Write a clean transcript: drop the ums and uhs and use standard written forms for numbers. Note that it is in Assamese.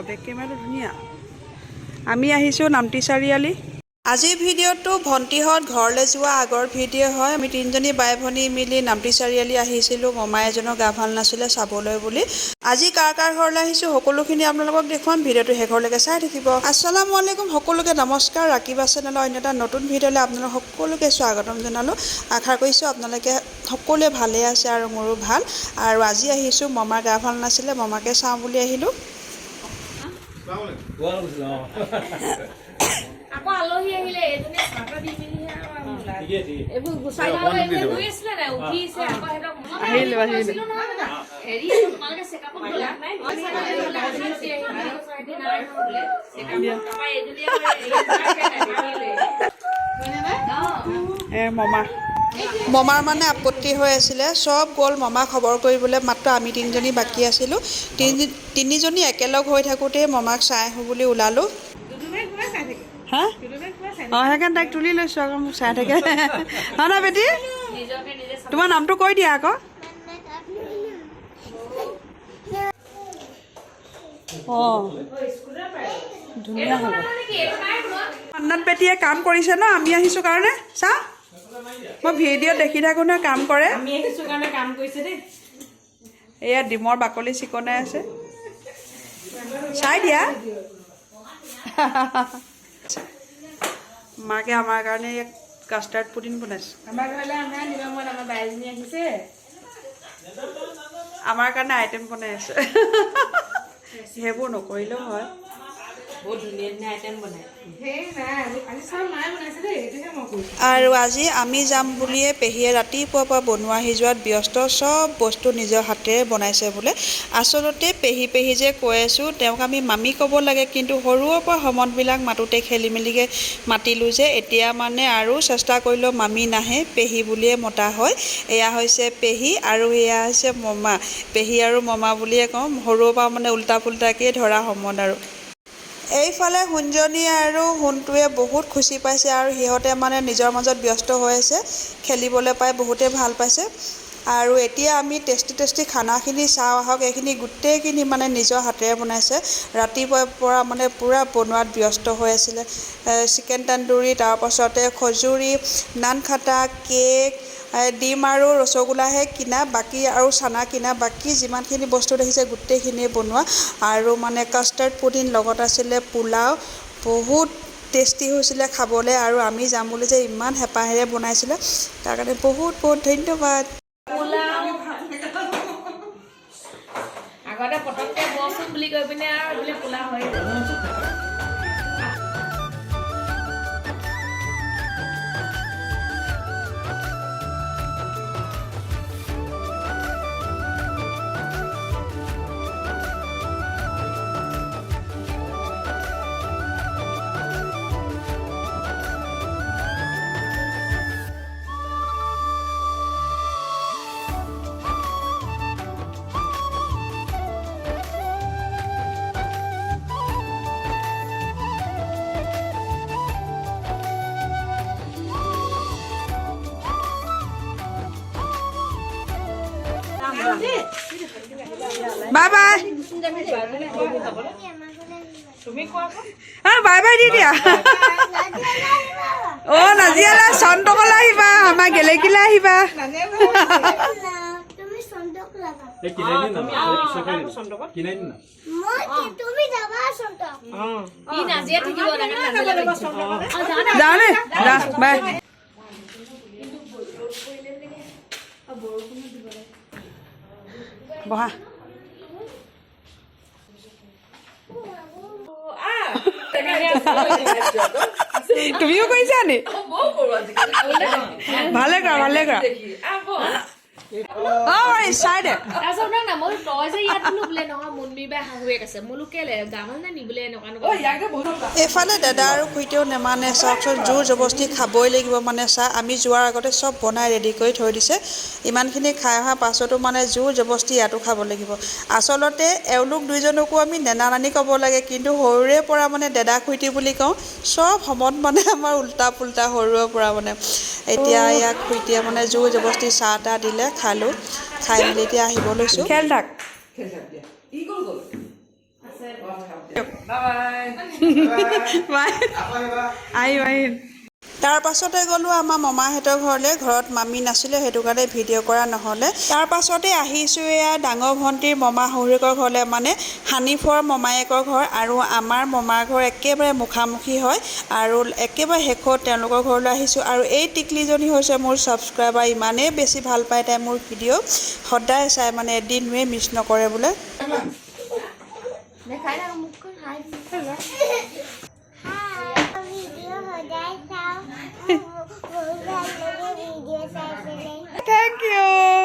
বেক কেমেৰাটো ধুনীয়া। আমি আহিছোঁ নামটি চাৰিআলি। আজিৰ ভিডিঅ'টো ভণ্টিহঁত ঘৰলৈ যোৱা আগৰ ভিডিঅ' হয়। আমি তিনিজনী বাই ভনী মিলি নামটি চাৰিআলি আহিছিলোঁ মমাই এজনৰ গা ভাল নাছিলে চাবলৈ বুলি। আজি কাৰ কাৰ ঘৰলৈ আহিছোঁ সকলোখিনি আপোনালোকক দেখুৱাম। ভিডিঅ'টো শেষলৈকে চাই থাকিব। আসসালামু আলাইকুম, সকলোকে নমস্কাৰ। ৰাকিবা চেনেলৰ অন্য এটা নতুন ভিডিঅ'লৈ আপোনালোক সকলোকে স্বাগতম জনালোঁ। আশা কৰিছোঁ আপোনালোকে সকলোৱে ভালে আছে আৰু মোৰো ভাল। আৰু আজি আহিছোঁ মমাৰ গা ভাল নাছিলে, মমাকে চাওঁ বুলি আহিলোঁ। আকৌ আলহী আহিলে এজনে ভাত দি মিলিহে এইবোৰ গুচাই লৈ আছিলে নাই উঠিছে আকৌ হেতক আহিলো হেৰি তোমালোকে চেকআপত গলা নাই মমাৰ মানে আপত্তি হৈ আছিলে, চব গ'ল মমা খবৰ কৰিবলৈ, মাত্ৰ আমি তিনিজনী বাকী আছিলোঁ। তিনিজনী একেলগ হৈ থাকোঁতেই মমাক চাই আহোঁ বুলি ওলালোঁ। হা সেইকাৰণে তাইক তুলি লৈছোঁ আকৌ মোক চাই থাকে। হয় না বেটি, তোমাৰ নামটো কৈ দিয়া আকৌ। ধুনীয়া হ'ব। মান্নাত বেটিয়ে কাম কৰিছে ন, আমি আহিছোঁ কাৰণে। চা মই ভিডিঅ'ত দেখি থাকোঁ নহয় কাম কৰে। আমি আহিছোঁ কাৰণে কাম কৰিছে দেই। এয়া ডিমৰ বাকলি চিকনাই আছে, চাই দিয়া। মাকে আমাৰ কাৰণে কাষ্টাৰ্ড পুডিং বনাইছে। আমাৰ ঘৰলৈ আমাৰ নিবামত আমাৰ বাইজনী আহিছে, আমাৰ কাৰণে আইটেম বনাই আছে। সেইবোৰ নকৰিলেও হয়। বহুত ধুনীয়া ধুনীয়া আইটেম বনাই। আৰু আজি আমি যাম বুলিয়ে পেহীয়ে ৰাতিপুৱাৰ পৰা বনোৱা সিজোৱাত ব্যস্ত। চব বস্তু নিজৰ হাতেৰে বনাইছে বোলে। আচলতে পেহী যে কৈ আছোঁ, তেওঁক আমি মামী ক'ব লাগে, কিন্তু সৰুৰ পৰা সমতবিলাক মাতোঁতে খেলি মেলিকৈ মাতিলোঁ যে এতিয়া মানে আৰু চেষ্টা কৰিলেও মামী নাহে, পেহী বুলিয়ে মতা হয়। এয়া হৈছে পেহী আৰু এয়া হৈছে মমা। পেহী আৰু মমা বুলিয়ে কওঁ, সৰুৰ পৰা মানে উল্টা পুল্টাকৈ ধৰা সমত আৰু। এইফালে সোণজনী আৰু সোণটোৱে বহুত খুচি পাইছে আৰু সিহঁতে মানে নিজৰ মাজত ব্যস্ত হৈ আছে, খেলিবলৈ পাই বহুতেই ভাল পাইছে। আৰু এতিয়া আমি টেষ্টি খানাখিনি চাওঁ আহক। এইখিনি গোটেইখিনি মানে নিজৰ হাতেৰে বনাইছে। ৰাতিপুৱাৰ পৰা মানে পূৰা বনোৱাত ব্যস্ত হৈ আছিলে। চিকেন তন্দুৰী, তাৰপাছতে খজুৰি, নান খাটা, কেক, ডিম আৰু ৰসগোল্লাহে কিনা, বাকী আৰু চানা কিনা, বাকী যিমানখিনি বস্তু দেখিছে গোটেইখিনিয়ে বনোৱা। আৰু মানে কাষ্টাৰ্ড পুডিং লগত আছিলে পোলাও, বহুত টেষ্টি হৈছিলে খাবলৈ। আৰু আমি যাম বুলি যে ইমান হেঁপাহেৰে বনাইছিলে, তাৰ কাৰণে বহুত ধন্যবাদ। আগতে পটককৈ বচোন বুলি কৈ পিনে আৰু বোলে পোলা হৈ bye bye. Bye by the দিয়া। অ' নাজিয়ালে চন্তকলৈ আহিবা, আমাৰ গেলেকীলৈ আহিবা। যাওঁনে বাই। বহা। তুমিও কৰিছা নি? ভালে কৰা। চাই দে। এইফালে দাদা আৰু খুইতেও নেমানে, চাওকচোন জোৰ জবস্তি খাবই লাগিব মানে চাহ। আমি যোৱাৰ আগতে চব বনাই ৰেডি কৰি থৈ দিছে। ইমানখিনি খাই অহাৰ পাছতো মানে জোৰ জবস্তি ইয়াতো খাব লাগিব। আচলতে এওঁলোক দুইজনকো আমি নেনা নানি ক'ব লাগে, কিন্তু সৰুৰে পৰা মানে দাদা খুইটি বুলি কওঁ। চব সমত মানে আমাৰ উল্টা পুল্টা সৰুৰে পৰা মানে। এতিয়া ইয়াক খুইটিয়ে মানে জোৰ জবস্তি চাহ তাহ দিলে, খালোঁ। খাই মেলি এতিয়া আহিব লৈছোঁ। খেল থাক। আহিম তাৰ পাছতে গ'লোঁ আমাৰ মামাহঁতৰ ঘৰলৈ ঘৰত মামী নাছিলে সেইটো কাৰণে ভিডিঅ' কৰা নহ'লে তাৰ পাছতে আহিছোঁ এয়া ডাঙৰ ভণ্টিৰ মমা শহুৰেকৰ ঘৰলৈ মানে হানিফৰ মমায়েকৰ ঘৰ আৰু আমাৰ মমাৰ ঘৰ একেবাৰে মুখামুখি হয় আৰু একেবাৰে শেষত তেওঁলোকৰ ঘৰলৈ আহিছোঁ আৰু এই টিকলিজনী হৈছে মোৰ ছাবস্ক্ৰাইবাৰ ইমানেই বেছি ভাল পায় তাই মোৰ ভিডিঅ' সদায় চাই মানে এদিনোৱে মিছ নকৰে বোলে Thank you.